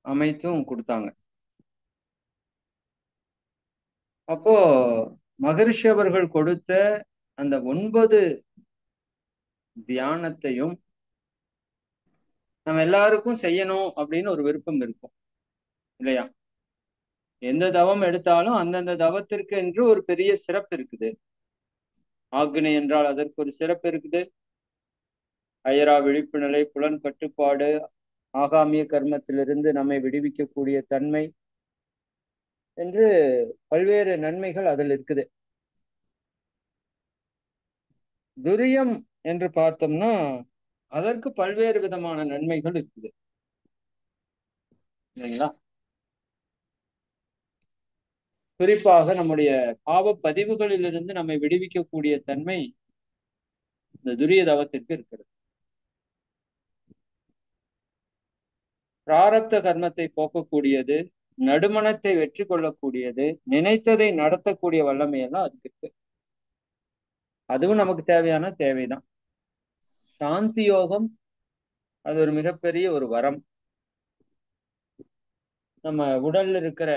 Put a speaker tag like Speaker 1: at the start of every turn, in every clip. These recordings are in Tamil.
Speaker 1: அமைத்தும் கொடுத்தாங்க. அப்போ மகரிஷி அவர்கள் கொடுத்த அந்த 9 தியானத்தையும் நம்ம எல்லாருக்கும் செய்யணும் அப்படின்னு ஒரு விருப்பம் இருக்கும் இல்லையா? எந்த தவம் எடுத்தாலும் அந்தந்த தவத்திற்கு என்று ஒரு பெரிய சிறப்பு இருக்குது. ஆக்னை என்றால் அதற்கு ஒரு சிறப்பு இருக்குது. அயரா விழிப்பு நிலை, புலன் கட்டுப்பாடு, ஆகாமிய கர்மத்திலிருந்து நம்மை விடுவிக்கக்கூடிய தன்மை என்று பல்வேறு நன்மைகள் அதில் இருக்குது. துரியம் என்று பார்த்தோம்னா அதற்கு பல்வேறு விதமான நன்மைகள் இருக்குது இல்லைங்களா? குறிப்பாக நம்முடைய பாவ பதிவுகளிலிருந்து நம்மை விடுவிக்கக்கூடிய தன்மை இந்த துரிய தவத்திற்கு இருக்கிறது. பிராரப்த கர்மத்தை போக்கக்கூடியது, நடுமணத்தை வெற்றி கொள்ளக்கூடியது, நினைத்ததை நடத்தக்கூடிய வல்லமையெல்லாம் அதுக்கு இருக்கு. அதுவும் நமக்கு தேவையான தேவைதான். சாந்தி யோகம் அது ஒரு மிகப்பெரிய ஒரு வரம். நம்ம உடல்ல இருக்கிற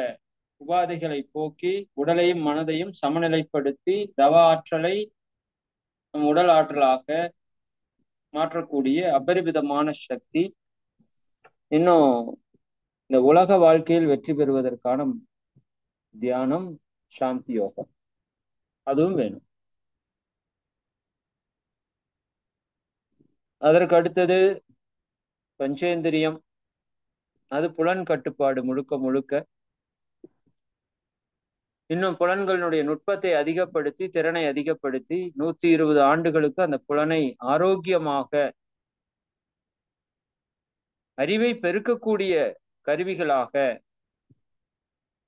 Speaker 1: உபாதைகளை போக்கி உடலையும் மனதையும் சமநிலைப்படுத்தி தவ ஆற்றலை நம் உடல் ஆற்றலாக மாற்றக்கூடிய அபரிவிதமான சக்தி. இன்னும் இந்த உலக வாழ்க்கையில் வெற்றி பெறுவதற்கான தியானம் சாந்தி யோகம் அதுவும் வேணும். அதற்கு அடுத்தது பஞ்சேந்திரியம். அது புலன் கட்டுப்பாடு முழுக்க முழுக்க. இன்னும் புலன்களினுடைய நுட்பத்தை அதிகப்படுத்தி திறனை அதிகப்படுத்தி 120 ஆண்டுகளுக்கு அந்த புலனை ஆரோக்கியமாக அறிவை பெருக்கக்கூடிய கருவிகளாக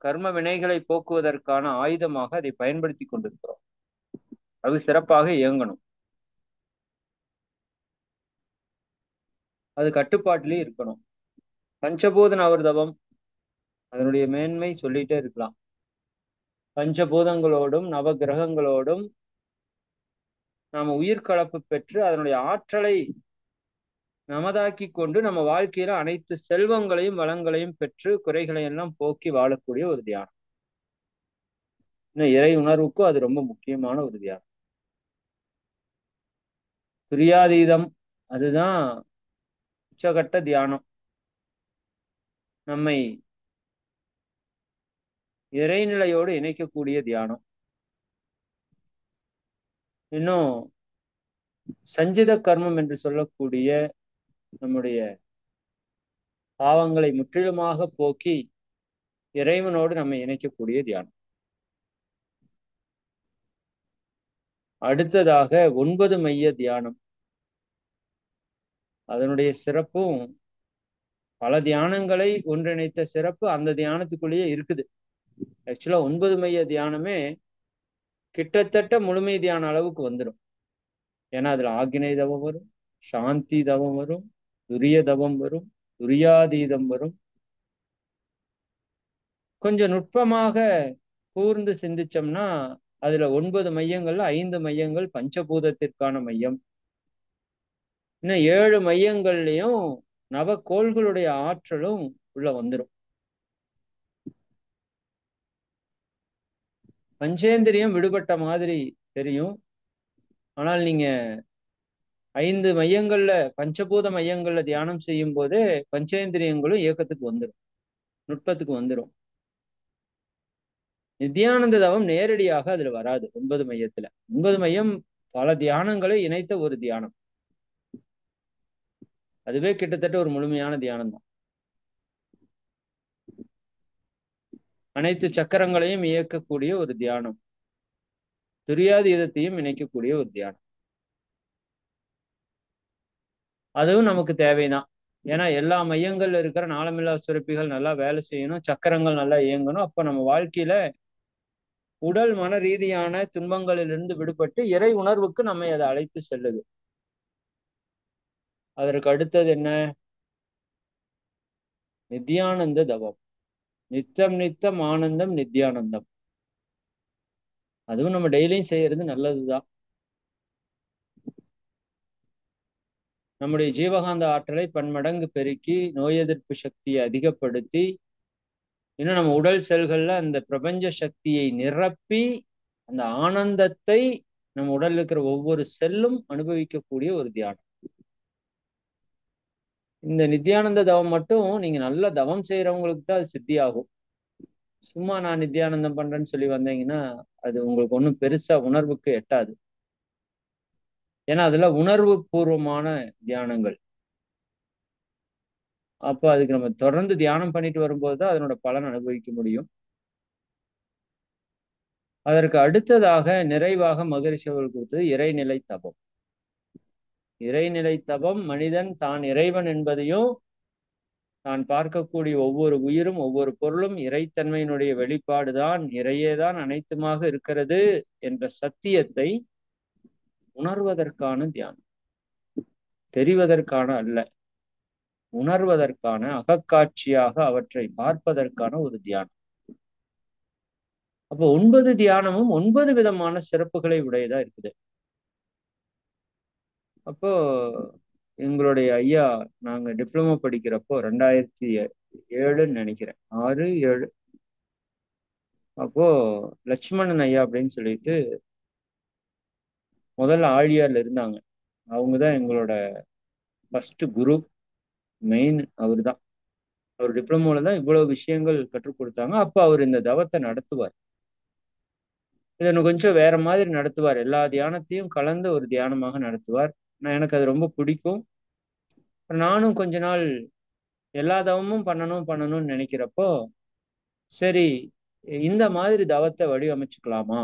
Speaker 1: கர்ம வினைகளை போக்குவதற்கான ஆயுதமாக அதை பயன்படுத்தி கொண்டிருக்கிறோம். அது சிறப்பாக இயங்கணும். அது கட்டுப்பாட்டிலே இருக்கணும். பஞ்சபூத நவர்தவம் அதனுடைய மேன்மை சொல்லிட்டே இருக்கலாம். பஞ்சபூதங்களோடும் நவ கிரகங்களோடும் நாம உயிர் கலப்பு பெற்று அதனுடைய ஆற்றலை நமதாக்கி கொண்டு நம்ம வாழ்க்கையில அனைத்து செல்வங்களையும் வளங்களையும் பெற்று குறைகளை எல்லாம் போக்கி வாழக்கூடிய ஒரு தியானம். இன்னும் இறை உணர்வுக்கும் அது ரொம்ப முக்கியமான ஒரு தியானம். துரியாதீதம் அதுதான் உச்சகட்ட தியானம். நம்மை இறைநிலையோடு இணைக்கக்கூடிய தியானம். இன்னும் சஞ்சித கர்மம் என்று சொல்லக்கூடிய நம்முடைய பாவங்களை முற்றிலுமாக போக்கி இறைவனோடு நம்மை இணைக்கக்கூடிய தியானம். அடுத்ததாக 9 மைய தியானம். அதனுடைய சிறப்பும் பல தியானங்களை ஒன்றிணைத்த சிறப்பு அந்த தியானத்துக்குள்ளேயே இருக்குது. ஆக்சுவலா 9 மைய தியானமே கிட்டத்தட்ட முழுமை தியான அளவுக்கு வந்துடும். ஏன்னா அதுல ஆக்னை தவம் வரும், சாந்தி தவம் வரும், துரிய தவம் வரும், துரியாதீதம் வரும். கொஞ்சம் நுட்பமாக கூர்ந்து சிந்திச்சோம்னா அதுல 9 மையங்கள்ல 5 மையங்கள் பஞ்சபூதத்திற்கான மையம். இன்னும் 7 மையங்கள்லயும் நவக்கோள்களுடைய ஆற்றலும் உள்ள வந்துடும். பஞ்சேந்திரியம் விடுபட்ட மாதிரி தெரியும். ஆனால் நீங்க 5 மையங்கள்ல பஞ்சபூத மையங்கள்ல தியானம் செய்யும் போதே பஞ்சேந்திரியங்களும் இயக்கத்துக்கு வந்துடும், நுட்பத்துக்கு வந்துடும். நித்தியானந்த தவம் நேரடியாக அதுல வராது. 9 மையத்துல 9 மையம் பல தியானங்களை இணைத்த ஒரு தியானம். அதுவே கிட்டத்தட்ட ஒரு முழுமையான தியானம் தான். அனைத்து சக்கரங்களையும் இயக்கக்கூடிய ஒரு தியானம், துரியாதீதத்தையும் இணைக்கக்கூடிய ஒரு தியானம். அதுவும் நமக்கு தேவைதான். ஏன்னா எல்லா மையங்கள்ல இருக்கிற நாளமில்லா சுரப்பிகள் நல்லா வேலை செய்யணும், சக்கரங்கள் நல்லா இயங்கணும். அப்ப நம்ம வாழ்க்கையில உடல் மன ரீதியான துன்பங்களிலிருந்து விடுபட்டு இறை உணர்வுக்கு நம்மை அதை அழைத்து செல்லுது. அதற்கு அடுத்தது என்ன? நித்யானந்த தவம். நித்தம் நித்தம் ஆனந்தம் நித்யானந்தம். அதுவும் நம்ம டெய்லியும் செய்யறது நல்லதுதான். நம்முடைய ஜீவகாந்த ஆற்றலை பன்மடங்கு பெருக்கி நோய் எதிர்ப்பு சக்தியை அதிகப்படுத்தி இன்னும் நம்ம உடல் செல்கள்ல அந்த பிரபஞ்ச சக்தியை நிரப்பி அந்த ஆனந்தத்தை நம்ம உடல்ல இருக்கிற ஒவ்வொரு செல்லும் அனுபவிக்கக்கூடிய ஒரு தியானம். இந்த நித்தியானந்த தவம் மட்டும் நீங்க நல்ல தவம் செய்யறவங்களுக்கு தான் அது சித்தி ஆகும். சும்மா நான் நித்தியானந்தம் பண்றேன்னு சொல்லி வந்தீங்கன்னா அது உங்களுக்கு ஒன்றும் பெருசா உணர்வுக்கு எட்டாது. ஏன்னா அதுல உணர்வு பூர்வமான தியானங்கள். அப்போ அதுக்கு நம்ம தொடர்ந்து தியானம் பண்ணிட்டு வரும்போது தான் அதனோட பலன் அனுபவிக்க முடியும். அதற்கு அடுத்ததாக நிறைவாக மகரிஷி அவர்கள் கொடுத்தது இறைநிலை தபம். இறைநிலை தபம் மனிதன் தான் இறைவன் என்பதையும் தான் பார்க்கக்கூடிய ஒவ்வொரு உயிரும் ஒவ்வொரு பொருளும் இறைத்தன்மையினுடைய வெளிப்பாடுதான், இறையேதான் அனைத்துமாக இருக்கிறது என்ற சத்தியத்தை உணர்வதற்கான தியானம். தெரிவதற்கான அல்ல, உணர்வதற்கான, அகக்காட்சியாக அவற்றை பார்ப்பதற்கான ஒரு தியானம். அப்போ 9 தியானமும் 9 விதமான சிறப்புகளை உடையதா இருக்குது. அப்போ எங்களுடைய ஐயா நாங்க டிப்ளமோ படிக்கிறப்போ 2007ன்னு நினைக்கிறேன், 6, 7. அப்போ லட்சுமணன் ஐயா அப்படின்னு சொல்லிட்டு முதல்ல ஆழியார்ல இருந்தாங்க. அவங்கதான் எங்களோட ஃபர்ஸ்ட் குரு, மெயின் அவர் தான். அவர் டிப்ளமோல தான் இவ்வளவு விஷயங்கள் கற்றுக் கொடுத்தாங்க. அப்ப அவர் இந்த தவத்தை நடத்துவார். இதை கொஞ்சம் வேற மாதிரி நடத்துவார். எல்லா தியானத்தையும் கலந்து ஒரு தியானமாக நடத்துவார். எனக்கு அது ரொம்ப பிடிக்கும். நானும் கொஞ்ச நாள் எல்லா தவமும் பண்ணணும்னு நினைக்கிறப்போ சரி இந்த மாதிரி தவத்தை வடிவமைச்சுக்கலாமா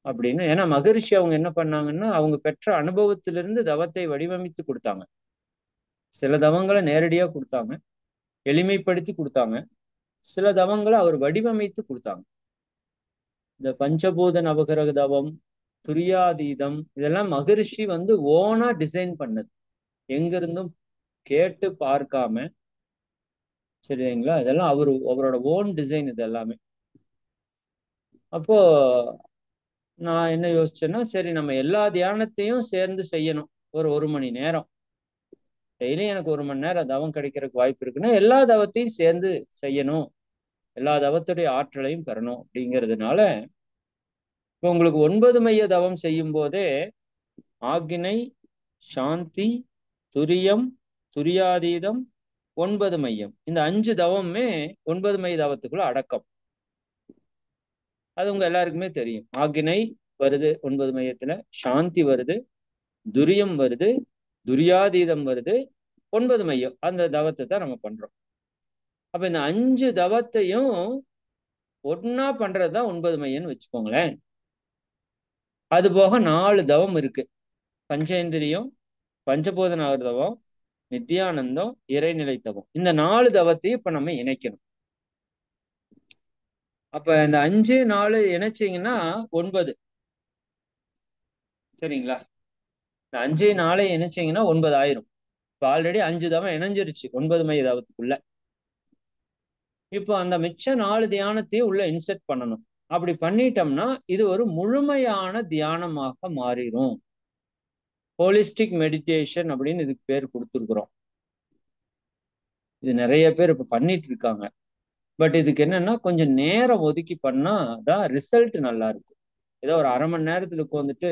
Speaker 1: அப்படின்னு. ஏன்னா மகரிஷி அவங்க என்ன பண்ணாங்கன்னா அவங்க பெற்ற அனுபவத்திலிருந்து தவத்தை வடிவமைத்து கொடுத்தாங்க. சில தவங்களை நேரடியா கொடுத்தாங்க, எளிமைப்படுத்தி கொடுத்தாங்க. சில தவங்களை அவர் வடிவமைத்து கொடுத்தாங்க. இந்த பஞ்சபூத நவகிரக தவம், துரியாதீதம், இதெல்லாம் மகரிஷி ஓனா டிசைன் பண்ணது, எங்கிருந்தும் கேட்டு பார்க்காம. சரிங்களா? இதெல்லாம் அவரோட ஓன் டிசைன் இது எல்லாமே. அப்போ நான் என்ன யோசிச்சேன்னா, சரி நம்ம எல்லா தியானத்தையும் சேர்ந்து செய்யணும். ஒரு மணி நேரம் டெய்லியும் எனக்கு 1 மணி நேரம் தவம் கிடைக்கிறதுக்கு வாய்ப்பு இருக்குன்னா எல்லா தவத்தையும் சேர்ந்து செய்யணும், எல்லா தவத்துடைய ஆற்றலையும் பெறணும் அப்படிங்கிறதுனால இப்போ உங்களுக்கு 9 மைய தவம் செய்யும் போதே ஆக்ஞை, சாந்தி, துரியம், துரியாதீதம், 9 மையம், இந்த 5 தவமுமே 9 மைய தவத்துக்குள்ள அடக்கம். அது உங்க எல்லாருக்குமே தெரியும். ஆக்ஞை வருது 9 மையத்துல, சாந்தி வருது, துரியம் வருது, துரியாதீதம் வருது, 9 மையம். அந்த தவத்தை தான் நம்ம பண்றோம். அப்ப இந்த 5 தவத்தையும் ஒன்னா பண்றதுதான் 9 மையம்னு வச்சுக்கோங்களேன். அது போக 4 தவம் இருக்கு. பஞ்சேந்திரியம், பஞ்சபூதன தவம், நித்தியானந்தம், இறைநிலை தவம். இந்த 4 தவத்தையும் இப்ப நம்ம இணைக்கணும். அப்ப இந்த 5, 4 இணைச்சிங்கன்னா 9. சரிங்களா? இந்த 5, 4 இணைச்சிங்கன்னா 9 ஆயிரும். இப்ப ஆல்ரெடி 5 தவம் இணைஞ்சிருச்சு 9 மைய தவத்துக்குள்ள. இப்போ அந்த மிச்ச 4 தியானத்தையும் உள்ள இன்செர்ட் பண்ணணும். அப்படி பண்ணிட்டோம்னா இது ஒரு முழுமையான தியானமாக மாறிடும். ஹோலிஸ்டிக் மெடிடேஷன் அப்படின்னு இதுக்கு பேர் கொடுத்துருக்குறோம். இது நிறைய பேர் இப்ப பண்ணிட்டு இருக்காங்க. பட் இதுக்கு என்னன்னா கொஞ்சம் நேரம் ஒதுக்கி பண்ணா தான் ரிசல்ட் நல்லா இருக்கும். ஏதோ ஒரு அரை மணி நேரத்துல உட்காந்துட்டு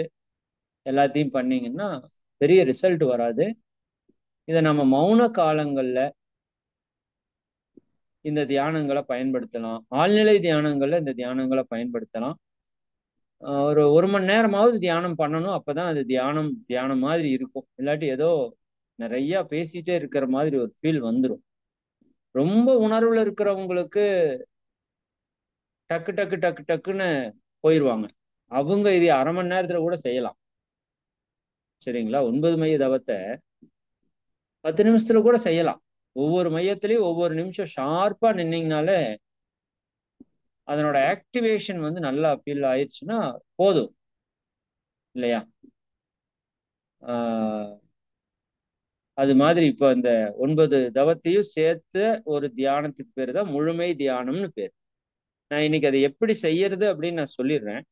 Speaker 1: எல்லாத்தையும் பண்ணீங்கன்னா பெரிய ரிசல்ட் வராது. இதை நம்ம மௌன காலங்கள்ல இந்த தியானங்களை பயன்படுத்தலாம். ஆழ்நிலை தியானங்கள்ல இந்த தியானங்களை பயன்படுத்தலாம். ஒரு மணி நேரமாவது தியானம் பண்ணணும். அப்பதான் அது தியானம் மாதிரி இருக்கும். இல்லாட்டி ஏதோ நிறைய பேசிட்டே இருக்கிற மாதிரி ஒரு ஃபீல் வந்துடும். ரொம்ப உணர்வுல இருக்கிறவங்களுக்கு டக்கு டக்கு டக்கு டக்குன்னு போயிடுவாங்க. அவங்க இது அரை மணி நேரத்துல கூட செய்யலாம். சரிங்களா? 9 மைய தவத்தை 10 நிமிஷத்துல கூட செய்யலாம். ஒவ்வொரு மையத்திலையும் ஒவ்வொரு நிமிஷம் ஷார்ப்பா நின்னீங்கனாலே அதனோட ஆக்டிவேஷன் நல்லா ஃபீல் ஆயிடுச்சுன்னா போதும் இல்லையா? அது மாதிரி இப்போ இந்த 9 தவத்தையும் சேர்த்து ஒரு தியானத்துக்கு பேர் தான் முழுமை தியானம்னு பேர். நான் இன்னைக்கு அதை எப்படி செய்யறது அப்படின்னு நான் சொல்லிடுறேன்.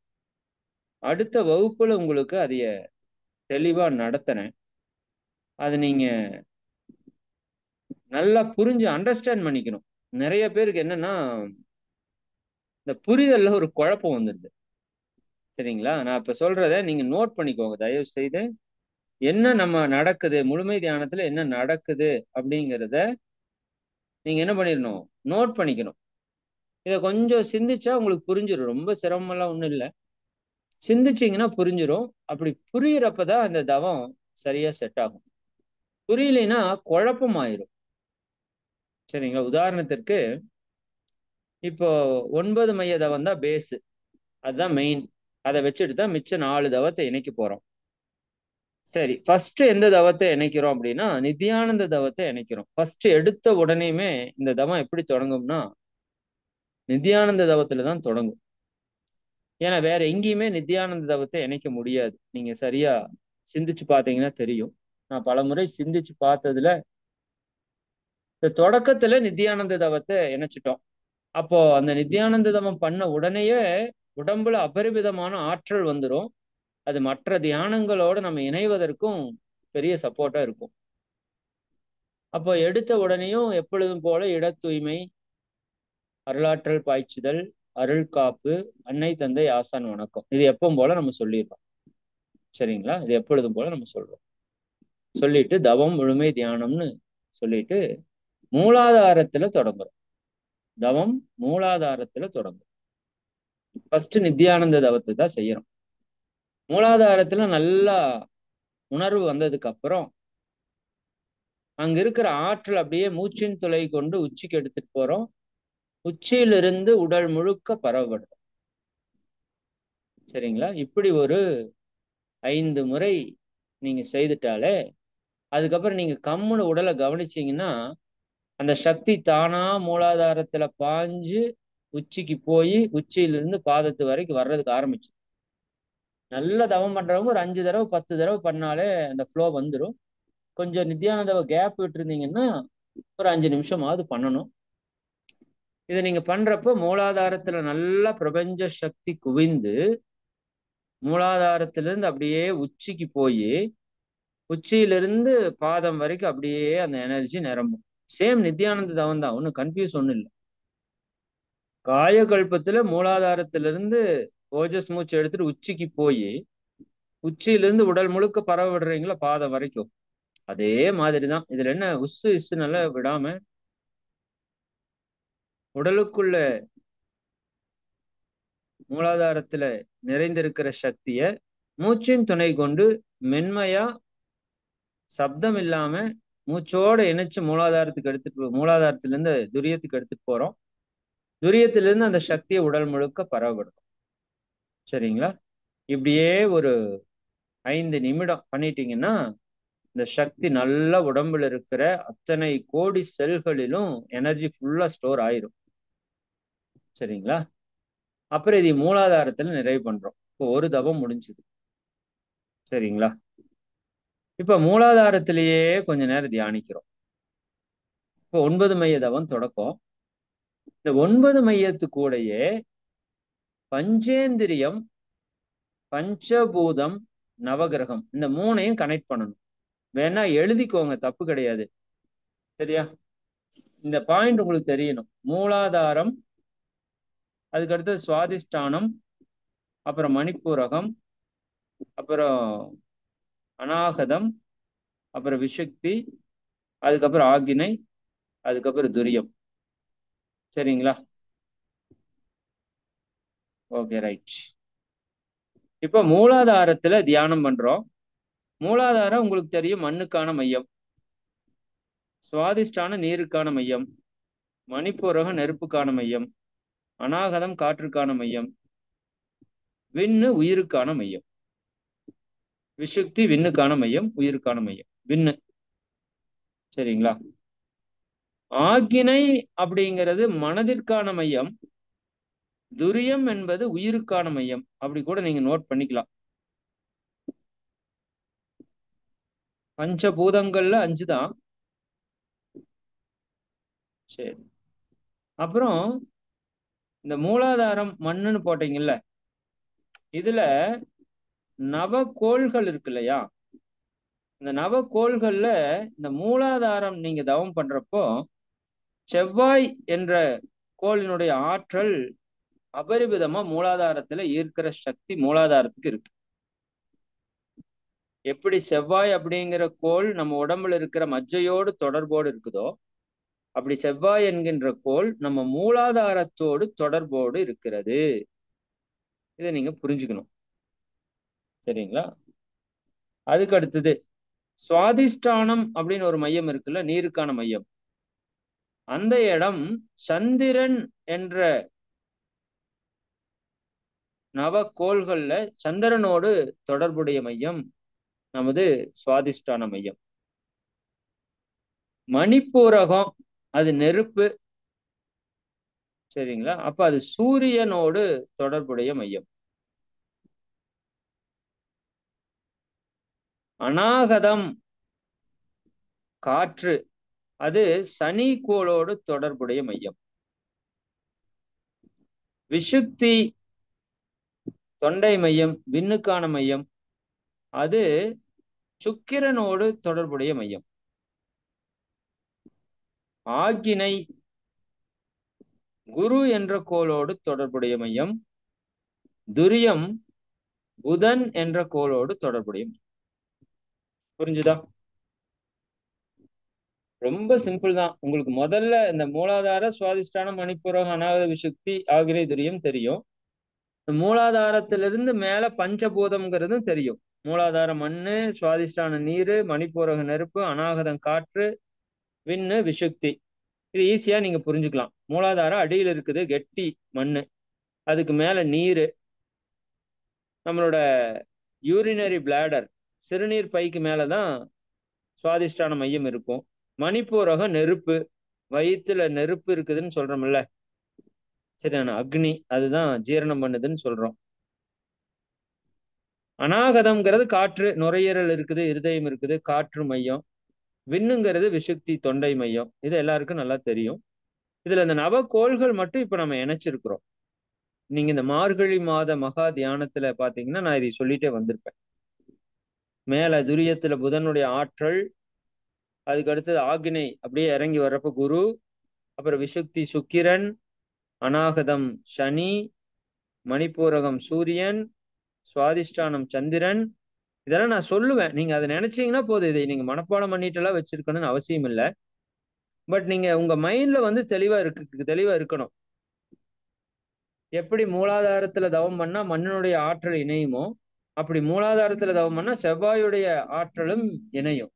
Speaker 1: அடுத்த வகுப்புல உங்களுக்கு அதைய தெளிவா நடத்துறேன். அது நீங்க நல்லா புரிஞ்சு அண்டர்ஸ்டாண்ட் பண்ணிக்கணும். நிறைய பேருக்கு என்னன்னா இந்த புரிதல்ல ஒரு குழப்பம் வந்துடுது. சரிங்களா? நான் இப்ப சொல்றத நீங்க நோட் பண்ணிக்கோங்க தயவு செய்து. என்ன நம்ம நடக்குது, முழுமை தியானத்துல என்ன நடக்குது அப்படிங்கிறத நீங்க என்ன பண்ணிடணும், நோட் பண்ணிக்கணும். இத கொஞ்சம் சிந்திச்சா உங்களுக்கு புரிஞ்சிடும். ரொம்ப சிரமம்லாம் ஒண்ணும் இல்ல. சிந்திச்சீங்கன்னா புரிஞ்சிடும். அப்படி புரியறப்பதான் அந்த தவம் சரியா செட் ஆகும். புரியலைன்னா குழப்பம் ஆயிரும். சரிங்களா? உதாரணத்திற்கு இப்போ 9 மைய தவம் தான் பேஸ். அதுதான் மெயின். அதை வச்சுட்டு தான் மிச்சம் 4 தவத்தை இணைக்க போறோம். சரி, ஃபர்ஸ்ட் எந்த தவத்தை இணைக்கிறோம் அப்படின்னா நித்யானந்த தவத்தை இணைக்கிறோம். ஃபர்ஸ்ட் எடுத்த உடனேயுமே இந்த தவம் எப்படி தொடங்கும்னா நித்யானந்த தவத்துல தான் தொடங்கும். ஏன்னா வேற எங்கேயுமே நித்யானந்த தவத்தை இணைக்க முடியாது. நீங்க சரியா சிந்திச்சு பார்த்தீங்கன்னா தெரியும். நான் பலமுறை சிந்திச்சு பார்த்ததுல இந்த தொடக்கத்துல நித்யானந்த தவத்தை இணைச்சிட்டோம். அப்போ அந்த நித்யானந்த தவம் பண்ண உடனேயே உடம்புல அபரிமிதமான ஆற்றல் வந்துடும். அது மற்ற தியானங்களோட நம்ம இணைவதற்கும் பெரிய சப்போர்ட்டா இருக்கும். அப்போ எடுத்த உடனேயும் எப்பொழுதும் போல இட தூய்மை, அருளாற்றல் பாய்ச்சுதல், அருள் காப்பு, அன்னை தந்தை ஆசான் வணக்கம், இது எப்பவும் போல நம்ம சொல்லிடுறோம். சரிங்களா? இது எப்பொழுதும் போல நம்ம சொல்றோம். சொல்லிட்டு தவம் முழுமை தியானம்னு சொல்லிட்டு மூலாதாரத்துல தொடங்குறோம். தவம் மூலாதாரத்துல தொடங்கும். ஃபர்ஸ்ட் நித்யானந்த தவத்தை தான் செய்யறோம். மூலாதாரத்துல நல்லா உணர்வு வந்ததுக்கு அப்புறம் அங்க இருக்கிற ஆற்றல் அப்படியே மூச்சின் துளை கொண்டு உச்சிக்கு எடுத்துட்டு போறோம். உச்சியிலிருந்து உடல் முழுக்க பரவப்படுது. சரிங்களா? இப்படி ஒரு 5 முறை நீங்க செய்துட்டாலே அதுக்கப்புறம் நீங்க கம்முன்னு உடலை கவனிச்சீங்கன்னா அந்த சக்தி தானா மூலாதாரத்துல பாஞ்சு உச்சிக்கு போய் உச்சியிலிருந்து பாதத்து வரைக்கும் வர்றதுக்கு ஆரம்பிச்சு. நல்ல தவம் பண்றவங்க ஒரு 5 தடவை 10 தடவை பண்ணாலே அந்த ஃப்ளோ வந்துடும். கொஞ்சம் நித்யானந்தவ கேப் விட்டுருந்தீங்கன்னா ஒரு 5 நிமிஷமாவது பண்ணணும். இதை நீங்க பண்றப்போ மூலாதாரத்துல நல்லா பிரபஞ்ச சக்தி குவிந்து மூலாதாரத்திலிருந்து அப்படியே உச்சிக்கு போய் உச்சியிலிருந்து பாதம் வரைக்கும் அப்படியே அந்த எனர்ஜி நிரம்பும். சேம் நித்யானந்த தவம் தான், ஒன்றும் கன்ஃபியூஸ் ஒன்றும் இல்லை. காயகல்பத்துல மூலாதாரத்திலிருந்து ஓஜஸ் மூச்சு எடுத்துட்டு உச்சிக்கு போய் உச்சியிலிருந்து உடல் முழுக்க பரவ விடுறீங்களா பாதம் வரைக்கும், அதே மாதிரிதான். இதுல என்ன உசு இசு நல்லா விடாம உடலுக்குள்ள மூலாதாரத்துல நிறைந்திருக்கிற சக்திய மூச்சின் துணை கொண்டு மென்மையா சப்தம் இல்லாம மூச்சோட இணைச்சு மூலாதாரத்திலிருந்து துரியத்துக்கு எடுத்துட்டு போறோம். துரியத்திலிருந்து அந்த சக்தியை உடல் முழுக்க பரவப்படுத்தும். சரிங்களா? இப்படியே ஒரு 5 நிமிடம் பண்ணிட்டீங்கன்னா இந்த சக்தி நல்ல உடம்புல இருக்கிற அத்தனை கோடி செல்களிலும் எனர்ஜி ஃபுல்லா ஸ்டோர் ஆயிரும். சரிங்களா? அப்புறம் இது மூலாதாரத்துல நிறைவு பண்றோம். இப்போ ஒரு தவம் முடிஞ்சுது. சரிங்களா? இப்ப மூலாதாரத்திலேயே கொஞ்ச நேரம் தியானிக்கிறோம். இப்போ 9 மைய தவம் தொடக்கம். இந்த 9 மையத்து கூடயே பஞ்சேந்திரியம், பஞ்சபூதம், நவகிரகம் இந்த 3ஐயும் கனெக்ட் பண்ணணும். வேணா எழுதிக்கோங்க, தப்பு கிடையாது. சரியா? இந்த பாயிண்ட் உங்களுக்கு தெரியணும். மூலாதாரம், அதுக்கடுத்து சுவாதிஷ்டானம், அப்புறம் மணிப்பூரகம், அப்புறம் அநாகதம், அப்புறம் விசுக்தி, அதுக்கப்புறம் ஆகினை, அதுக்கப்புறம் துரியம். சரிங்களா? Okay, right. இப்ப மூலாதாரத்துல தியானம் பண்றோம். மூலாதாரம் உங்களுக்கு தெரியும், மண்ணுக்கான மையம். சுவாதிஷ்டான நீருக்கான மையம். மணிப்பூரகம் நெருப்புக்கான மையம். அநாகதம் காற்றுக்கான மையம். விண்ணு உயிருக்கான மையம். விசுக்தி விண்ணுக்கான மையம், உயிருக்கான மையம் விண்ணு. சரிங்களா? ஆக்கினை அப்படிங்கிறது மனதிற்கான மையம். துரியம் என்பது உயிருக்கான மையம். அப்படி கூட நீங்க நோட் பண்ணிக்கலாம். பஞ்சபூதங்கள்ல 5 தான். சரி, அப்புறம் இந்த மூலாதாரம் மண்ணுன்னு போட்டீங்கல்ல, இதுல நவகோள்கள் இருக்கு இல்லையா? இந்த நவக்கோள்கள்ல இந்த மூலாதாரம் நீங்க தவம் பண்றப்போ செவ்வாய் என்ற கோளினுடைய ஆற்றல் அபரிவிதமா மூலாதாரத்துல ஈர்க்கிற சக்தி மூலாதாரத்துக்கு இருக்கு. எப்படி செவ்வாய் அப்படிங்கிற கோள் நம்ம உடம்புல இருக்கிற மஜ்ஜையோடு தொடர்போடு இருக்குதோ, அப்படி செவ்வாய் என்கின்ற கோள் நம்ம மூலாதாரத்தோடு தொடர்போடு இருக்கிறது. இதை நீங்க புரிஞ்சுக்கணும். சரிங்களா? அதுக்கு அடுத்தது சுவாதிஷ்டானம் அப்படின்னு ஒரு மையம் இருக்குல்ல, நீருக்கான மையம். அந்த இடம் சந்திரன் என்ற நவக்கோள்கள்ல சந்திரனோடு தொடர்புடைய மையம் நமது சுவாதிஷ்டான மையம். மணிப்பூரகம் அது நெருப்பு. சரிங்களா? அப்ப அது சூரியனோடு தொடர்புடைய மையம். அநாகதம் காற்று, அது சனி கோளோடு தொடர்புடைய மையம். விஷுக்தி தொண்டை மையம், விண்ணுக்கான மையம், அது சுக்கிரனோடு தொடர்புடைய மையம். ஆக்கினை குரு என்ற கோளோடு தொடர்புடைய மையம். துரியம் புதன் என்ற கோளோடு தொடர்புடைய மையம். புரிஞ்சுதா? ரொம்ப சிம்பிள் தான். உங்களுக்கு முதல்ல இந்த மூலாதார சுவாதிஷ்டானம் மணிப்பூரகம் அநாகத விசுக்தி ஆகிரை துரியம் தெரியும். மூலாதாரத்திலிருந்து மேல பஞ்சபூதம்ங்கிறதும் தெரியும். மூலாதார மண்ணு, சுவாதிஷ்டான நீரு, மணிப்பூரக நெருப்பு, அநாகதம் காற்று, விண்ணு விசுக்தி. இது ஈஸியா நீங்க புரிஞ்சுக்கலாம். மூலாதாரம் அடியில் இருக்குது கெட்டி மண்ணு, அதுக்கு மேல நீரு, நம்மளோட யூரினரி பிளாடர் சிறுநீர் பைக்கு மேலதான் சுவாதிஷ்டான மையம் இருக்கும். மணிப்பூரகம் நெருப்பு, வயிற்றுல நெருப்பு இருக்குதுன்னு சொல்றோம்ல, சரியான அக்னி, அதுதான் ஜீரணம் பண்ணுதுன்னு சொல்றோம். அநாகதம்ங்கிறது காற்று, நுரையீரல் இருக்குது, இருதயம் இருக்குது, காற்று மையம். விண்ணுங்கிறது விசுக்தி தொண்டை மையம். இது எல்லாருக்கும் நல்லா தெரியும். இதுல இந்த நவக்கோள்கள் மட்டும் இப்ப நம்ம இணைச்சிருக்கிறோம். நீங்க இந்த மார்கழி மாத மகா தியானத்துல பாத்தீங்கன்னா நான் இதை சொல்லிட்டே வந்திருப்பேன். மேல துரியத்துல புதனுடைய ஆற்றல், அதுக்கு அடுத்தது ஆக்னை அப்படியே இறங்கி வர்றப்ப குரு, அப்புறம் விசுக்தி சுக்கிரன், அநாகதம் சனி, மணிப்பூரகம் சூரியன், சுவாதிஷ்டானம் சந்திரன். இதெல்லாம் நான் சொல்லுவேன், நீங்க அதை நினைச்சீங்கன்னா போதும். இதை நீங்க மனப்பாடம் பண்ணிட்டு எல்லாம் வச்சிருக்கணும்னு அவசியம் இல்லை. பட் நீங்க உங்க மைண்ட்ல வந்து தெளிவா இருக்கணும். எப்படி மூலாதாரத்துல தவம் பண்ணா மண்ணினுடைய ஆற்றல் இணையுமோ, அப்படி மூலாதாரத்துல தவம் பண்ணா செவ்வாயுடைய ஆற்றலும் இணையும்.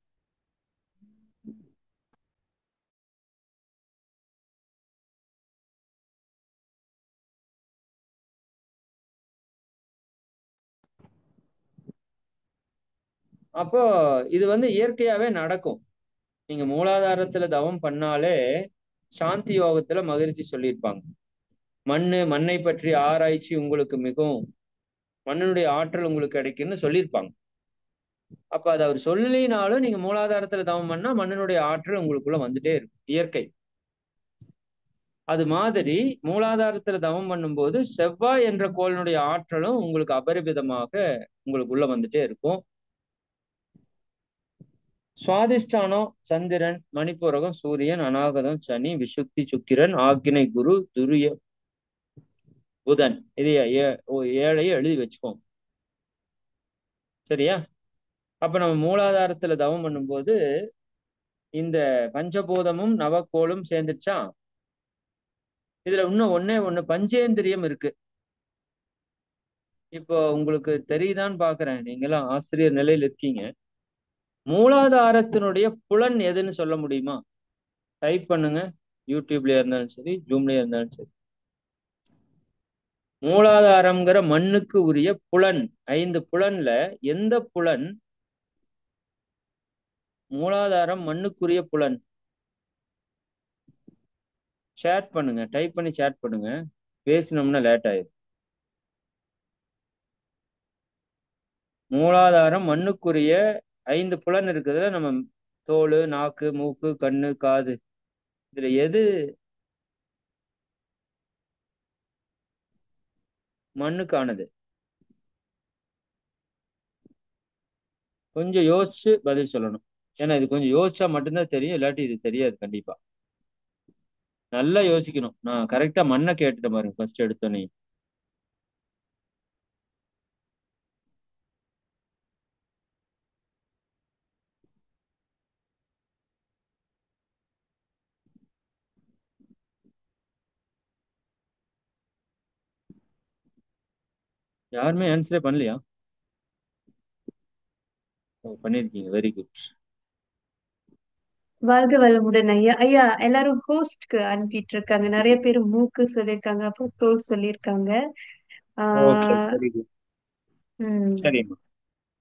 Speaker 1: அப்போ இது வந்து இயற்கையாவே நடக்கும். நீங்க மூலாதாரத்துல தவம் பண்ணாலே சாந்தி யோகத்துல மகிழ்ச்சி சொல்லியிருப்பாங்க. மண்ணை பற்றி ஆராய்ச்சி உங்களுக்கு மிகவும், மண்ணினுடைய ஆற்றல் உங்களுக்கு கிடைக்கும்னு சொல்லியிருப்பாங்க. அப்ப அதை அவர் சொல்லினாலும் நீங்க மூலாதாரத்துல தவம் பண்ணா மண்ணினுடைய ஆற்றல் உங்களுக்குள்ள வந்துட்டே இருக்கும், இயற்கை. அது மாதிரி மூலாதாரத்துல தவம் பண்ணும்போது செவ்வாய் என்ற கோளினுடைய ஆற்றலும் உங்களுக்கு அபரிமிதமாக உங்களுக்குள்ள வந்துட்டே இருக்கும். சுவாதிஷ்டானம் சந்திரன், மணிப்பூரகம் சூரியன், அநாகதம் சனி, விசுக்தி சுக்கிரன், ஆக்கினை குரு, துரிய புதன். இதைய 7ஐயும் எழுதி வச்சுக்கோங்க. சரியா? அப்ப நம்ம மூலாதாரத்துல தவம் பண்ணும்போது இந்த பஞ்சபூதமும் நவக்கோளும் சேர்ந்துச்சா. இதுல இன்னும் ஒண்ணு பஞ்சேந்திரியம் இருக்கு. இப்போ உங்களுக்கு தெரியுதான்னு பாக்குறேன், நீங்களாம் ஆசிரியர் நிலையில் இருக்கீங்க. மூலாதாரத்தினுடைய புலன் எதுன்னு சொல்ல முடியுமா? டைப் பண்ணுங்க. யூடியூப்லயா இருந்தாலும் சரி, ஜூம்லயா இருந்தாலும் சரி. மூலாதாரம்ங்கிற மண்ணுக்கு உரிய புலன், 5 புலன்ல எந்த புலன் மூலாதாரம் மண்ணுக்குரிய புலன்? சேட் பண்ணுங்க, டைப் பண்ணி சேட் பண்ணுங்க. பேசினோம்னா லேட் ஆயிடும். மூலாதாரம் மண்ணுக்குரிய 5 புலன் இருக்குதுல, நம்ம தோல், நாக்கு, மூக்கு, கண்ணு, காது, இதுல எது மண்ணுக்கானது? கொஞ்சம் யோசிச்சு பதில் சொல்லணும். ஏன்னா இது கொஞ்சம் யோசிச்சா மட்டும்தான் தெரியும், இல்லாட்டி இது தெரியாது கண்டிப்பா. நல்லா யோசிக்கணும். நான் கரெக்டா மண்ணை கேட்டுட்டு பாருங்க ஃபர்ஸ்ட் எடுத்தோன்னே. யாருமே ஆன்சரே பண்ணலையா? ஓ, பண்ணிருக்கீங்க, வெரி குட்.
Speaker 2: வாழ்க வளமுடன் ஐயா. ஐயா எல்லாரும் ஹோஸ்ட்க்கு அனுப்பிட்டு இருக்காங்க. நிறைய பேர் மூக்கு சொல்லியிருக்காங்க, அப்புறம் தோல் சொல்லியிருக்காங்க.
Speaker 1: ஓகே,
Speaker 2: ஆஹ்
Speaker 1: வெரி குட்.
Speaker 2: உம்
Speaker 1: சரிம்மா.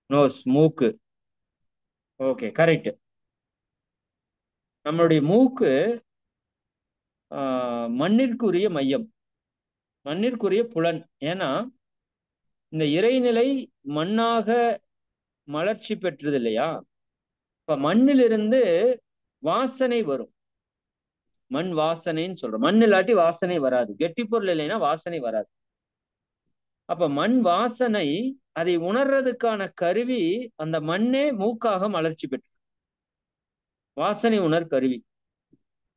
Speaker 1: நோஸ், மூக்கு. Okay, correct. நம்மளுடைய மூக்கு மண்ணிற்குரிய மையம், மண்ணிற்குரிய புலன். ஏன்னா இந்த இறைநிலை மண்ணாக மலர்ச்சி பெற்றது இல்லையா? இப்ப மண்ணிலிருந்து வாசனை வரும். மண் வாசனைன்னு சொல்றோம். மண் இல்லாட்டி வாசனை வராது, கெட்டி பொருள் இல்லைன்னா வாசனை வராது. அப்ப மண் வாசனை, அதை உணர்றதுக்கான கருவி அந்த மண்ணே மூக்காக மலர்ச்சி பெற்று, வாசனை உணர் கருவி.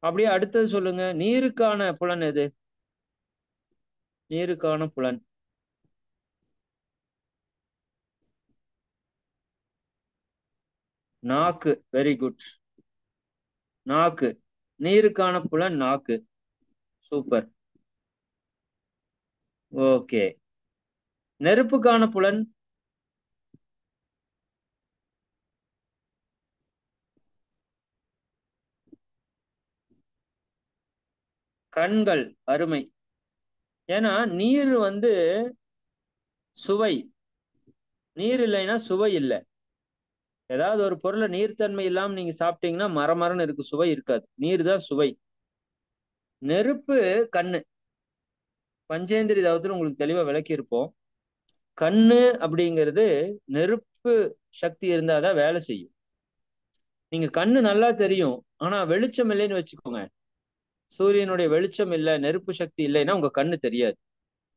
Speaker 1: அப்படியே அடுத்தது சொல்லுங்க, நீருக்கான புலன் எது? நீருக்கான புலன் நாக்கு. வெரி குட், நாக்கு. நீருக்கான புலன் நாக்கு. சூப்பர். ஓகே. நெருப்புக்கான புலன் கண்கள். அருமை. ஏன்னா நீர் வந்து சுவை, நீர் இல்லைன்னா சுவை இல்லை. ஏதாவது ஒரு பொருளை நீர்த்தன்மை இல்லாம நீங்க சாப்பிட்டீங்கன்னா மரமரன்னு இருக்கு, சுவை இருக்காது. நீர் தான் சுவை. நெருப்பு கண்ணு. பஞ்சேந்திரி தவத்துல உங்களுக்கு தெளிவா விளக்கி இருப்போம். கண்ணு அப்படிங்கிறது நெருப்பு சக்தி இருந்தாதான் வேலை செய்யும். நீங்க கண்ணு நல்லா தெரியும், ஆனா வெளிச்சம் இல்லைன்னு வச்சுக்கோங்க, சூரியனுடைய வெளிச்சம் இல்லை, நெருப்பு சக்தி இல்லைன்னா உங்க கண்ணு தெரியாது.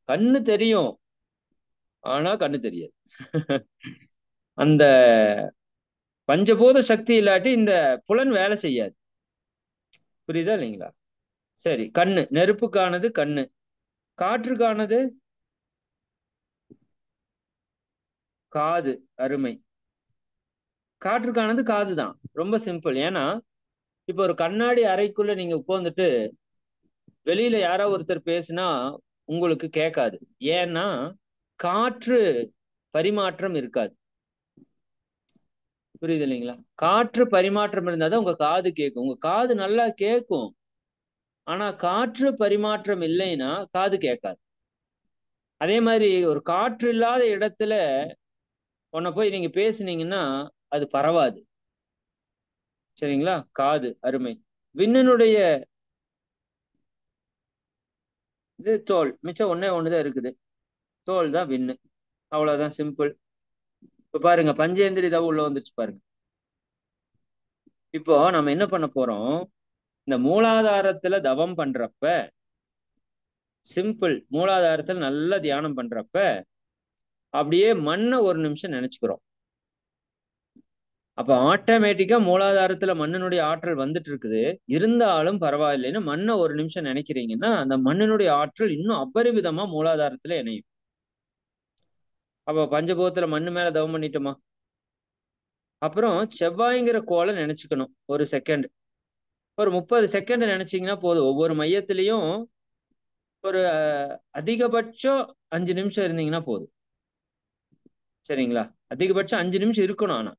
Speaker 1: கண்ணு தெரியும், ஆனா கண்ணு தெரியாது. அந்த பஞ்சபூத சக்தி இல்லாட்டி இந்த புலன் வேலை செய்யாது. புரியுதா இல்லைங்களா? சரி, கண்ணு நெருப்புக்கானது கண்ணு. காற்றுக்கானது காது. அருமை. காற்றுக்கானது காது தான். ரொம்ப சிம்பிள். ஏன்னா இப்ப ஒரு கண்ணாடி அறைக்குள்ள நீங்க உட்கார்ந்துட்டு வெளியில யாரோ ஒருத்தர் பேசுனா உங்களுக்கு கேட்காது. ஏன்னா காற்று பரிமாற்றம் இருக்காது. புரியுது இல்லைங்களா? காற்று பரிமாற்றம் இருந்தாதான் உங்க காது கேட்கும். உங்க காது நல்லா கேட்கும், ஆனா காற்று பரிமாற்றம் இல்லைன்னா காது கேட்காது. அதே மாதிரி ஒரு காற்று இல்லாத இடத்துல உன்னை போய் நீங்க பேசுனீங்கன்னா அது பரவாது. சரிங்களா? காது. அருமை. விண்ணனுடைய இது தோல். மிச்சம் ஒன்னே ஒண்ணுதான் இருக்குது, தோல் தான் விண்ணு. அவ்வளவுதான், சிம்பிள். இப்ப பாருங்க, பஞ்சேந்திரி தவம் உள்ள வந்துச்சு பாருங்க. இப்போ நம்ம என்ன பண்ண போறோம்? இந்த மூலாதாரத்துல தவம் பண்றப்ப சிம்பிள். மூலாதாரத்துல நல்லா தியானம் பண்றப்ப அப்படியே மண்ணை ஒரு நிமிஷம் நினைச்சுக்கிறோம். அப்ப ஆட்டோமேட்டிக்கா மூலாதாரத்துல மண்ணினுடைய ஆற்றல் வந்துட்டு இருக்குது. இருந்தாலும் பரவாயில்லைன்னு மண்ணை ஒரு நிமிஷம் நினைக்கிறீங்கன்னா அந்த மண்ணினுடைய ஆற்றல் இன்னும் அபரிவிதமா மூலாதாரத்துல இணையும். அப்ப பஞ்சபூதத்துல மண்ணு மேல தவம் பண்ணிட்டோமா? அப்புறம் செவ்வாய்ங்கிற கோளை நினைச்சுக்கணும் ஒரு செகண்ட். ஒரு 30 செகண்ட் நினைச்சீங்கன்னா போதும். ஒவ்வொரு மையத்திலையும் ஒரு அதிகபட்சம் 5 நிமிஷம் இருந்தீங்கன்னா போதும். சரிங்களா? அதிகபட்சம் 5 நிமிஷம் இருக்கணும். ஆனா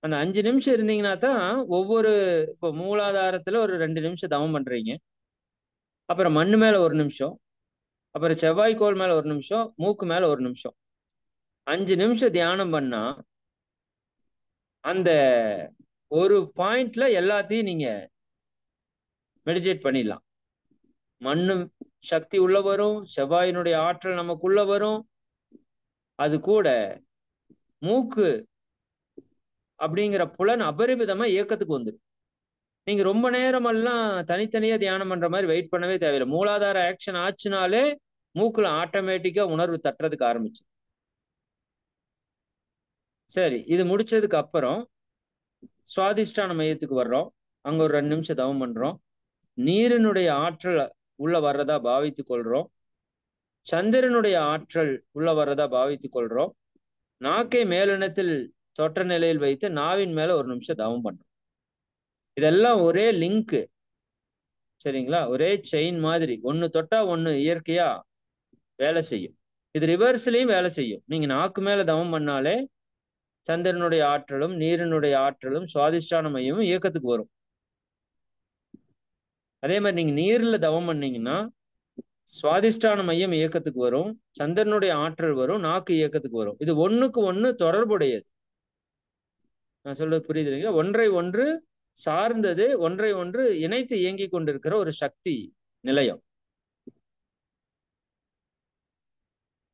Speaker 1: அந்த 5 நிமிஷம் இருந்தீங்கன்னா தான் ஒவ்வொரு, இப்போ மூலாதாரத்துல ஒரு 2 நிமிஷம் தவம் பண்றீங்க, அப்புறம் மண்ணு மேல ஒரு நிமிஷம், அப்புறம் செவ்வாய்க்கோள் மேல ஒரு நிமிஷம், மூக்கு மேல ஒரு நிமிஷம், 5 நிமிஷம் தியானம் பண்ணா அந்த ஒரு பாயிண்ட்ல எல்லாத்தையும் நீங்க மெடிடேட் பண்ணிடலாம். மண்ணு சக்தி உள்ள வரும், செவ்வாயினுடைய ஆற்றல் நமக்குள்ள வரும். அது கூட மூக்கு அப்படிங்கிற புலன் அபரிமிதமா இயக்கத்துக்கு வந்துடும். நீங்க ரொம்ப நேரமெல்லாம் தனித்தனியா தியானம் பண்ற மாதிரி வெயிட் பண்ணவே தேவையில்லை. மூலாதார ஆக்ஷன் ஆச்சுனாலே மூக்குல ஆட்டோமேட்டிக்கா உணர்வு தட்டுறதுக்கு ஆரம்பிச்சு. சரி, இது முடிச்சதுக்கு அப்புறம் சுவாதிஷ்டான மையத்துக்கு வர்றோம். அங்க ஒரு 2 நிமிஷம் தவம் பண்றோம். நீரினுடைய ஆற்றல் உள்ள வர்றதா பாவித்துக் கொள்றோம். சந்திரனுடைய ஆற்றல் உள்ள வர்றதா பாவித்துக் கொள்றோம். நாக்கை மேலினத்தில் தொற்ற நிலையில் வைத்து நாவின் மேல 1 நிமிஷம் தவம் பண்றோம். இதெல்லாம் ஒரே லிங்க். சரிங்களா? ஒரே செயின் மாதிரி, ஒன்னு தொட்டா ஒன்னு இயற்கையா வேலை செய்யும். இது ரிவர்ஸ்லயும் வேலை செய்யும். நீங்க நாக்கு மேல தவம் பண்ணாலே சந்திரனுடைய ஆற்றலும் நீரினுடைய ஆற்றலும் சுவாதிஷ்டான மையமும் இயக்கத்துக்கு வரும். அதே மாதிரி நீங்க நீர்ல தவம் பண்ணீங்கன்னா சுவாதிஷ்டான மையம் இயக்கத்துக்கு வரும், சந்திரனுடைய ஆற்றல் வரும், நாக்கு இயக்கத்துக்கு வரும். இது ஒண்ணுக்கு ஒண்ணு தொடர்புடையது. நான் சொல்றது புரியுது இல்லைங்களா? ஒன்றை ஒன்று சார்ந்தது, ஒன்றை ஒன்று இணைத்து இயங்கி கொண்டிருக்கிற ஒரு சக்தி நிலையம்.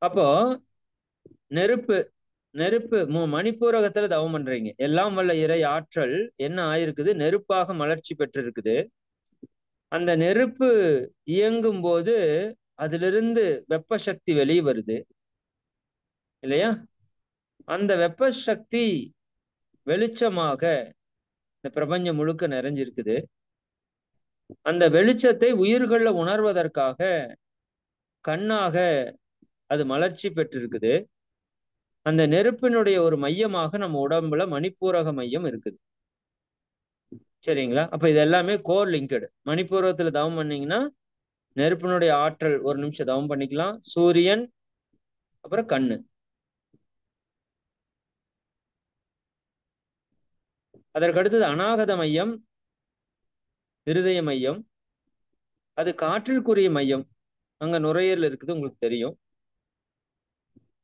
Speaker 1: அப்போ நெருப்பு நெருப்பு மணிப்பூரகத்துல தவம் பண்றீங்க. எல்லாம் வல்ல இறை ஆற்றல் என்ன ஆயிருக்குது? நெருப்பாக மலர்ச்சி பெற்றிருக்குது. அந்த நெருப்பு இயங்கும் போது அதிலிருந்து வெப்ப சக்தி வெளியே வருது இல்லையா? அந்த வெப்ப சக்தி வெளிச்சமாக இந்த பிரபஞ்சம் முழுக்க நிறைஞ்சிருக்குது. அந்த வெளிச்சத்தை உயிர்கள்ல உணர்வதற்காக கண்ணாக அது மலர்ச்சி பெற்றிருக்குது. அந்த நெருப்பினுடைய ஒரு மையமாக நம்ம உடம்புல மணிப்பூரக மையம் இருக்குது. சரிங்களா? அப்ப இது எல்லாமே கோர் லிங்கடு. மணிப்பூரகத்துல தவம் பண்ணீங்கன்னா நெருப்பினுடைய ஆற்றல் 1 நிமிஷம் தவம் பண்ணிக்கலாம். சூரியன், அப்புறம் கண்ணு. அதற்கு அடுத்தது அநாகத மையம், இருதய மையம். அது காற்றிற்குரிய மையம். அங்க நுரையீரல் இருக்குது, உங்களுக்கு தெரியும்.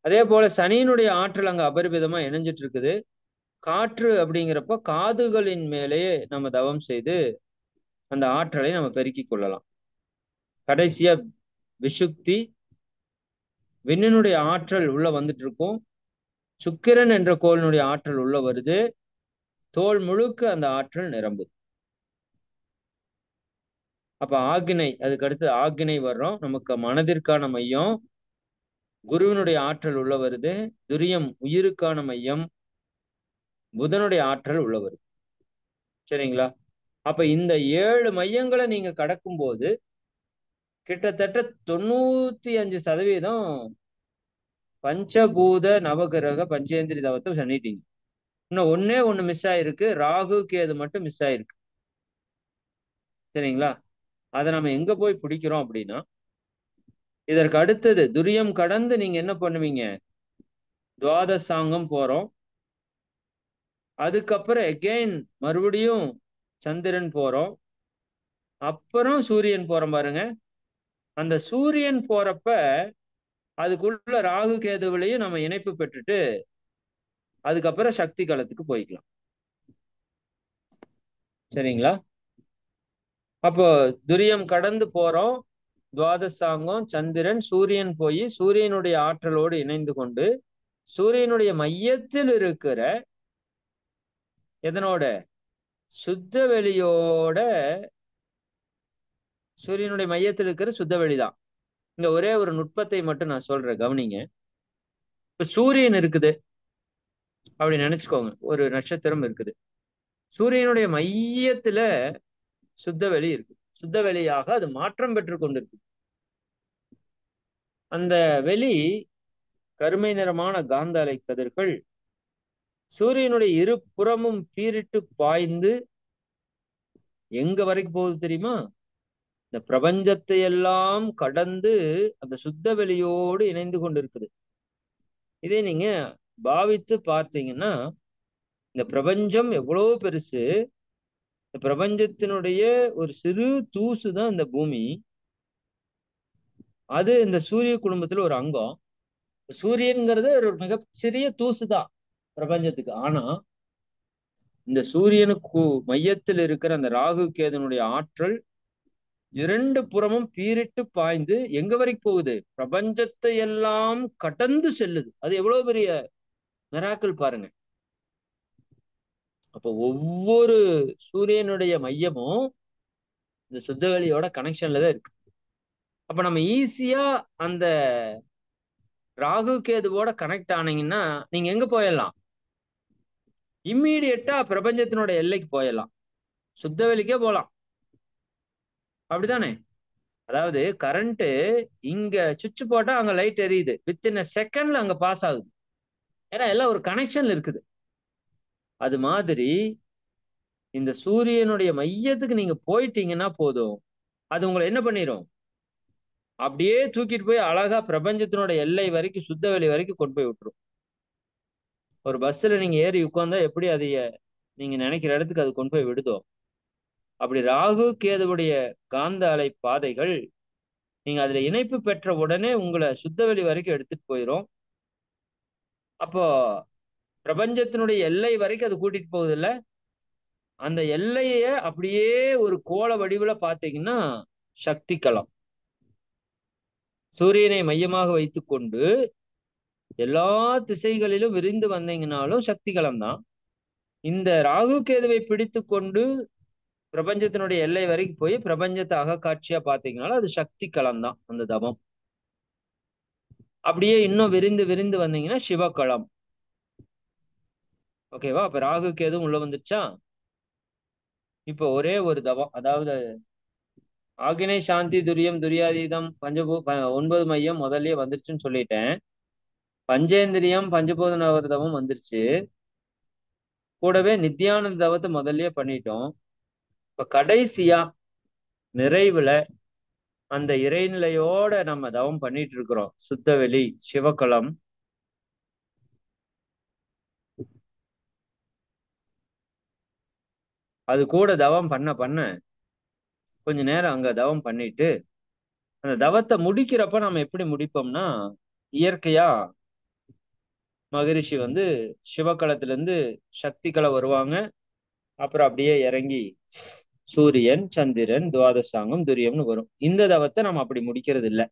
Speaker 1: அதே போல சனியினுடைய ஆற்றல் அங்க அபரிமிதமா இணைஞ்சிட்டு இருக்குது. காற்று அப்படிங்கிறப்ப காதுகளின் மேலேயே நம்ம தவம் செய்து அந்த ஆற்றலை நம்ம பெருக்கிக் கொள்ளலாம். கடைசியா விஷுக்தி, விண்ணினுடைய ஆற்றல் உள்ள வந்துட்டு இருக்கும். சுக்கிரன் என்ற கோளினுடைய ஆற்றல் உள்ள வருது. தோல் முழுக்க அந்த ஆற்றல் நிரம்புது. அப்ப ஆக்னை, அதுக்கு அடுத்து ஆக்னை வர்றோம். நமக்கு மனதிற்கான மையம். குருவினுடைய ஆற்றல் உள்ள வருது. துரியம் உயிருக்கான மையம். புதனுடைய ஆற்றல் உள்ள வருது. சரிங்களா? அப்ப இந்த 7 மையங்களை நீங்க கடக்கும் போது கிட்டத்தட்ட 95% பஞ்சபூத நவகிரக பஞ்சேந்திரி தவத்தை பண்ணிட்டீங்க. இன்னும் ஒன்னே ஒண்ணு மிஸ் ஆயிருக்கு. ராகு கேது மட்டும் மிஸ் ஆயிருக்கு. சரிங்களா? அதை நம்ம எங்க போய் பிடிக்கிறோம் அப்படின்னா, இதற்கு அடுத்தது துரியம் கடந்து நீங்க என்ன பண்ணுவீங்க? துவாதசாங்கம் போறோம். அதுக்கப்புறம் எகெயின் மறுபடியும் சந்திரன் போறோம். அப்புறம் சூரியன் போறோம் பாருங்க. அந்த சூரியன் போறப்ப அதுக்குள்ள ராகு கேதுவிலையும் நம்ம இணைப்பு பெற்றுட்டு அதுக்கப்புறம் சக்தி களத்துக்கு போய்க்கலாம். சரிங்களா? அப்போ துரியம் கடந்து போறோம். துவாதசாங்கம், சந்திரன், சூரியன் போய் சூரியனுடைய ஆற்றலோடு இணைந்து கொண்டு சூரியனுடைய மையத்தில் இருக்கிற எதனோட? சுத்த வெளியோட. சூரியனுடைய மையத்தில் இருக்கிற சுத்த வெளிதான். இந்த ஒரே ஒரு நுட்பத்தை மட்டும் நான் சொல்றேன், கவனிங்க. இப்ப சூரியன் இருக்குது அப்படி நினைச்சுக்கோங்க. ஒரு நட்சத்திரம் இருக்குது. சூரியனுடைய மையத்துல சுத்த வெளி இருக்கு. சுத்த வெளியாக அது மாற்றம் பெற்று கொண்டிருக்கு. அந்த வெளி கருமை நிறமான காந்த அலை கதிர்கள் சூரியனுடைய இரு புறமும் பீரிட்டு பாய்ந்து எங்க வரைக்கும் போகுது தெரியுமா? இந்த பிரபஞ்சத்தை எல்லாம் கடந்து அந்த சுத்த வெளியோடு இணைந்து கொண்டிருக்குது. இதே நீங்க பாவித்து பார்த்தீங்கன்னா இந்த பிரபஞ்சம் எவ்வளவு பெருசு. இந்த பிரபஞ்சத்தினுடைய ஒரு சிறு தூசு தான் இந்த பூமி. அது இந்த சூரிய குடும்பத்துல ஒரு அங்கம். சூரியன்கிறது ஒரு மிகச்சிறிய தூசு தான் பிரபஞ்சத்துக்கு. ஆனா இந்த சூரியனுக்கு மையத்தில் இருக்கிற அந்த ராகு கேதனுடைய ஆற்றல் இரண்டு புறமும் பீரிட்டு பாய்ந்து எங்க வரைக்கும் போகுது? பிரபஞ்சத்தை எல்லாம் கடந்து செல்லுது. அது எவ்வளவு பெரிய மிராக்கிள் பாருங்க. அப்போ ஒவ்வொரு சூரியனுடைய மையமும் இந்த சுத்தவெளியோட கனெக்ஷன்ல தான் இருக்கு. அப்ப நம்ம ஈஸியா அந்த ராகு கேதுவோட கனெக்ட் ஆனீங்கன்னா நீங்க எங்க போயிடலாம்? இம்மீடியட்டா பிரபஞ்சத்தினோட எல்லைக்கு போயிடலாம், சுத்த வெளிக்கே போகலாம். அப்படித்தானே? அதாவது கரண்ட் இங்க சுவிட்ச் போட்டா அங்க லைட் எரியுது, வித்தின் செகண்ட்ல அங்க பாஸ் ஆகுது. ஏன்னா எல்லாம் ஒரு கனெக்ஷன்ல இருக்குது. அது மாதிரி இந்த சூரியனுடைய மையத்துக்கு நீங்க போயிட்டீங்கன்னா போதும், அது உங்களை என்ன பண்ணிரும், அப்படியே தூக்கிட்டு போய் அழகா பிரபஞ்சத்தினோட எல்லை வரைக்கும், சுத்த வெளி வரைக்கும் கொண்டு போய் விட்டுரும். ஒரு பஸ்ல நீங்க ஏறி உட்கார்ந்தா எப்படி அதைய நீங்க நினைக்கிற இடத்துக்கு அது கொண்டு போய் விடுதோ, அப்படி ராகு கேதுவுடைய காந்த அலை பாதைகள் நீங்க அதுல இணைப்பு பெற்ற உடனே உங்களை சுத்தவெளி வரைக்கும் எடுத்துட்டு போயிரும். அப்போ பிரபஞ்சத்தினுடைய எல்லை வரைக்கும் அது கூட்டிட்டு போகுது இல்ல, அந்த எல்லைய அப்படியே ஒரு கோள வடிவுல பாத்தீங்கன்னா சக்தி களம். சூரியனை மையமாக வைத்துக்கொண்டு எல்லா திசைகளிலும் விரிந்து வந்தீங்கன்னாலும் சக்தி களம் தான். இந்த ராகு கேதுவை பிடித்து கொண்டு பிரபஞ்சத்தினுடைய எல்லை வரைக்கும் போய் பிரபஞ்சத்தை அகக்காட்சியா பாத்தீங்கன்னாலும் அது சக்தி களம் தான், அந்த தவம். அப்படியே இன்னும் விரிந்து விரிந்து வந்தீங்கன்னா சிவக்களம். ஓகேவா? அப்ப ராகு கேதுவும் உள்ள வந்துருச்சா? இப்போ ஒரே ஒரு தவம், அதாவது ஆகினை சாந்தி துரியம் துரியாதீதம் 9 மையம் முதல்லயே வந்துருச்சுன்னு சொல்லிட்டேன். பஞ்சேந்திரியம் பஞ்சபூத நவரதமும் வந்துருச்சு. கூடவே நித்யானந்த தவத்தை முதல்லயே பண்ணிட்டோம். இப்ப கடைசியா நிறைவுல அந்த இறைநிலையோட நம்ம தவம் பண்ணிட்டு இருக்கிறோம், சுத்தவெளி சிவக்களம். அது கூட தவம் பண்ண பண்ண கொஞ்ச நேரம் அங்க தவம் பண்ணிட்டு அந்த தவத்தை முடிக்கிறப்ப நம்ம எப்படி முடிப்போம்னா, இயற்கையா மகரிஷி வந்து சிவக்களத்திலிருந்து சக்தி கள வருவாங்க. அப்புறம் அப்படியே இறங்கி சூரியன் சந்திரன் துவாதசாங்கம் துரியம்னு வரும். இந்த தவத்தை நம்ம அப்படி முடிக்கிறது இல்லை.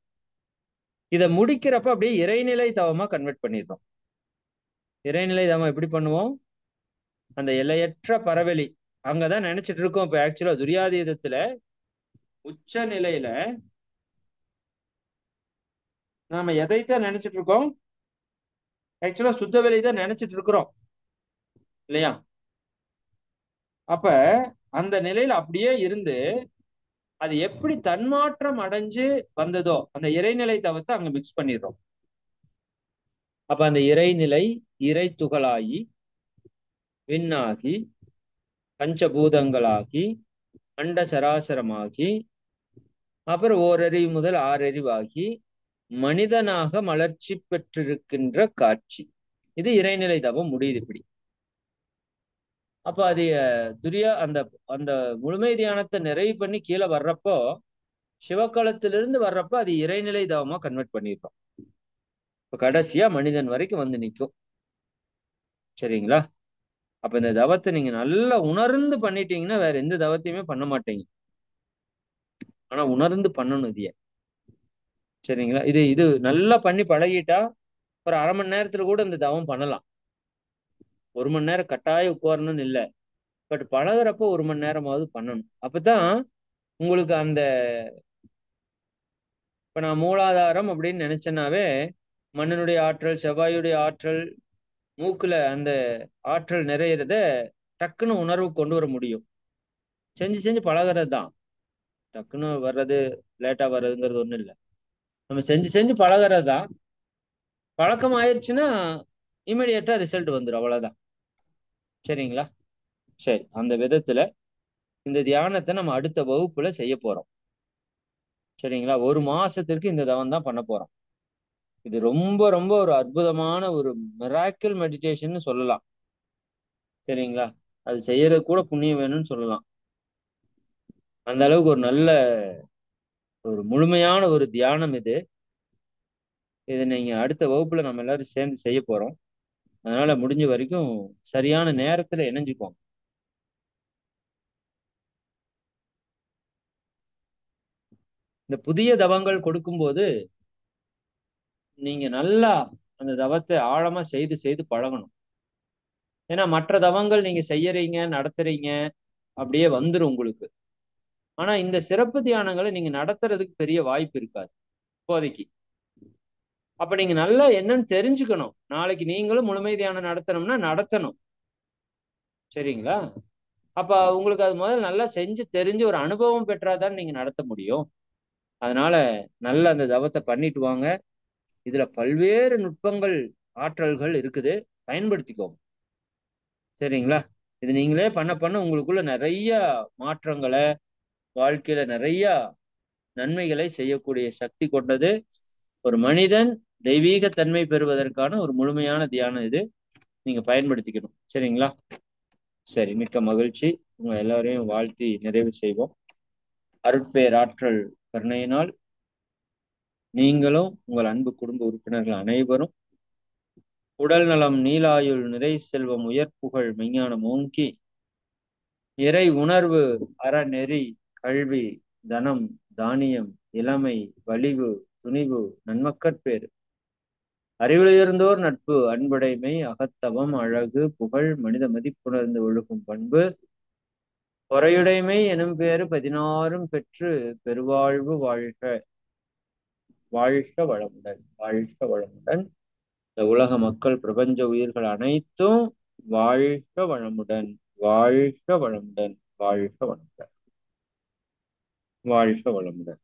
Speaker 1: இதை முடிக்கிறப்ப அப்படியே இறைநிலை தவமா கன்வெர்ட் பண்ணிடுறோம். இறைநிலை தவம் எப்படி பண்ணுவோம், அந்த எல்லையற்ற பரவெளி அங்கதான் நினைச்சிட்டு இருக்கோம். இப்ப ஆக்சுவலா துரியாதீதத்துல உச்ச நிலையில நாம எதைத்தான் நினைச்சிட்டு இருக்கோம், ஆக்சுவலா சுத்த வெளி தான் நினைச்சிட்டு இருக்கிறோம் இல்லையா? அப்ப அந்த நிலையில அப்படியே இருந்து அது எப்படி தன்மாற்றம் அடைஞ்சு வந்ததோ அந்த இறைநிலை தவத்தை அங்க மிக்ஸ் பண்ணிடுறோம். அப்ப அந்த இறைநிலை இறை துகளாகி விண்ணாகி பஞ்சபூதங்களாகி அண்ட சராசரமாகி அப்புறம் ஓரறிவு முதல் ஆறறிவாகி மனிதனாக மலர்ச்சி பெற்றிருக்கின்ற காட்சி. இது இறைநிலை தவம் முடியுது இப்படி. அப்ப அது அந்த அந்த முழுமை தியானத்தை நிறைவு பண்ணி கீழே வர்றப்போ சிவக்களத்திலிருந்து வர்றப்ப அது இறைநிலை தவமா கன்வெர்ட் பண்ணிருக்கோம். இப்ப கடைசியா மனிதன் வரைக்கும் வந்து நிற்கும். சரிங்களா? அப்ப இந்த தவத்தை நீங்க நல்லா உணர்ந்து பண்ணிட்டீங்கன்னா வேற எந்த தவத்தையுமே பண்ண மாட்டீங்க. ஆனா உணர்ந்து பண்ணணும் இதைய. சரிங்களா? இது இது நல்லா பண்ணி பழகிட்டா ஒரு அரை மணி நேரத்துல கூட இந்த தவம் பண்ணலாம். 1 மணி நேரம் கட்டாயம் உட்காரணும்னு இல்லை. பட் பழகுறப்போ 1 மணி நேரமாவது பண்ணணும். அப்பதான் உங்களுக்கு அந்த, இப்ப நான் மூலாதாரம் அப்படின்னு நினைச்சேன்னாவே மண்ணினுடைய ஆற்றல் செவ்வாயுடைய ஆற்றல் மூக்குல அந்த ஆற்றல் நிறையிறத டக்குன்னு உணர்வு கொண்டு வர முடியும். செஞ்சு செஞ்சு பழகிறது தான். டக்குன்னு வர்றது லேட்டா வர்றதுங்கிறது ஒண்ணும் இல்லை. நம்ம செஞ்சு செஞ்சு பழகிறது தான். பழக்கம் ஆயிடுச்சுன்னா இமிடியேட்டா ரிசல்ட் வந்துடும், அவ்வளவுதான். சரிங்களா? சரி, அந்த விதத்துல இந்த தியானத்தை நம்ம அடுத்த வகுப்புல செய்ய போறோம். சரிங்களா? 1 மாசத்திற்கு இந்த தவம் தான் பண்ண போறோம். இது ரொம்ப ரொம்ப ஒரு அற்புதமான ஒரு மிராக்கிள் மெடிடேஷன் சொல்லலாம். சரிங்களா? அது செய்யறது கூட புண்ணியம் வேணும்னு சொல்லலாம். அந்த அளவுக்கு ஒரு நல்ல ஒரு முழுமையான ஒரு தியானம் இது. இதை நீங்க அடுத்த வகுப்புல நம்ம எல்லாரும் சேர்ந்து செய்ய போறோம். அதனால முடிஞ்ச வரைக்கும் சரியான நேரத்துல இணைஞ்சுக்கோங்க. இந்த புதிய தவங்கள் கொடுக்கும்போது நீங்க நல்லா அந்த தவத்தை ஆழமா செய்து செய்து பழகணும். ஏன்னா மற்ற தவங்கள் நீங்க செய்யறீங்க நடத்துறீங்க அப்படியே வந்துடும் உங்களுக்கு. ஆனா இந்த சிறப்பு தியானங்களை நீங்க நடத்துறதுக்கு பெரிய வாய்ப்பு இருக்காது இப்போதைக்கு. அப்ப நீங்க நல்லா என்னன்னு தெரிஞ்சுக்கணும். நாளைக்கு நீங்களும் முழுமை தியானம் நடத்தணும்னா நடத்தணும். சரிங்களா? அப்ப உங்களுக்கு அது முதல்ல நல்லா செஞ்சு தெரிஞ்சு ஒரு அனுபவம் பெற்றாதான் நீங்க நடத்த முடியும். அதனால நல்ல அந்த தவத்தை பண்ணிட்டு வாங்க. இதுல பல்வேறு நுட்பங்கள், ஆற்றல்கள் இருக்குது. பயன்படுத்திக்கோங்க. சரிங்களா? இது நீங்களே பண்ண பண்ண உங்களுக்குள்ள நிறைய மாற்றங்களை, வாழ்க்கையில நிறைய நன்மைகளை செய்யக்கூடிய சக்தி கொண்டது. ஒரு மனிதன் தெய்வீக தன்மை பெறுவதற்கான ஒரு முழுமையான தியானம் இது. நீங்க பயன்படுத்திக்கணும். சரிங்களா? சரி, மிக்க மகிழ்ச்சி. உங்க எல்லாரையும் வாழ்த்தி நிறைவு செய்வோம். அருட்பேராற்றல் கருணையினால் நீங்களும் உங்கள் அன்பு குடும்ப உறுப்பினர்கள் அனைவரும் உடல் நலம், நீலாயுள், நிறை செல்வம், உயர்ப்புகழ், மெஞ்ஞானம் ஓங்கி இறை உணர்வு, அறநெறி, கல்வி, தனம், தானியம், இளமை, வலிவு, துணிவு, நன்மக்கட்பேறு, அறிவுயர்ந்தோர் நட்பு, அன்புடைமை, அகத்தவம், அழகு, புகழ், மனித மதிப்புணர்ந்து ஒழுகும் பண்பு, பொறையுடைமை எனும் பேறு 16 பெற்று பெருவாழ்வு வாழ்க. வாழ்க வளமுடன், வாழ்க வளமுடன். இந்த உலக மக்கள், பிரபஞ்ச உயிர்கள் அனைத்தும் வாழ்க வளமுடன், வாழ்க வளமுடன், வாழ்க வளமுடன், வாழ்க வளமுடன்.